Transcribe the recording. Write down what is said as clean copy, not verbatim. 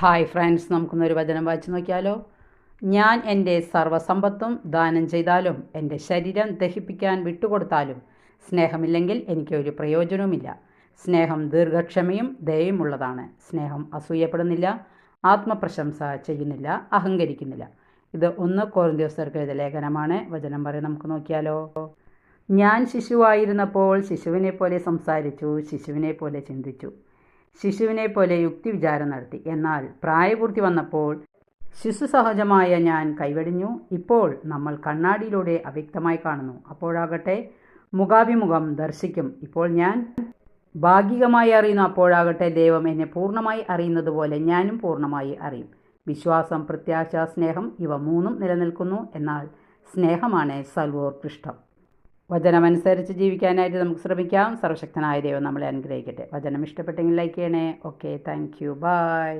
Hi friends, നമുക്കൊന്നൊരു വചനം വായിച്ചു നോക്കിയാലോ. ഞാൻ എൻ്റെ സർവ്വസമ്പത്തും ദാനം ചെയ്താലും എൻ്റെ ശരീരം ദഹിപ്പിക്കാൻ വിട്ടുകൊടുത്താലും സ്നേഹമില്ലെങ്കിൽ എനിക്ക് ഒരു പ്രയോജനവുമില്ല. സ്നേഹം ദീർഘക്ഷമയും ദയയുമുള്ളതാണ്. സ്നേഹം അസൂയപ്പെടുന്നില്ല, ആത്മപ്രശംസ ചെയ്യുന്നില്ല, അഹങ്കരിക്കുന്നില്ല. ഇത് 1 കൊരിന്ത്യർക്ക് എഴുതിയ ലേഖനമാണ്. വചനം പറയും നമുക്ക് നോക്കിയാലോ. ഞാൻ ശിശുവായിരുന്നപ്പോൾ ശിശുവിനെ പോലെ സംസാരിച്ചു, ശിശുവിനെ പോലെ ചിന്തിച്ചു, ശിശുവിനെ പോലെ യുക്തിവിചാരം നടത്തി. എന്നാൽ പ്രായപൂർത്തി വന്നപ്പോൾ ശിശുസഹജമായ ഞാൻ കൈവെടിഞ്ഞു. ഇപ്പോൾ നമ്മൾ കണ്ണാടിയിലൂടെ അവ്യക്തമായി കാണുന്നു, അപ്പോഴാകട്ടെ മുഖാഭിമുഖം ദർശിക്കും. ഇപ്പോൾ ഞാൻ ഭാഗികമായി അറിയുന്നു, അപ്പോഴാകട്ടെ ദൈവം എന്നെ പൂർണ്ണമായി അറിയുന്നത് പോലെ ഞാനും പൂർണ്ണമായി അറിയും. വിശ്വാസം, പ്രത്യാശ, സ്നേഹം ഇവ 3 നിലനിൽക്കുന്നു. എന്നാൽ സ്നേഹമാണ് സർവോത്കൃഷ്ടം. വചനമനുസരിച്ച് ജീവിക്കാനായിട്ട് നമുക്ക് ശ്രമിക്കാം. സർവശക്തനായ ദൈവം നമ്മളെ അനുഗ്രഹിക്കട്ടെ. വചനം ഇഷ്ടപ്പെട്ടെങ്കിൽ ലൈക്ക് ചെയ്യണേ. Okay, thank you, by.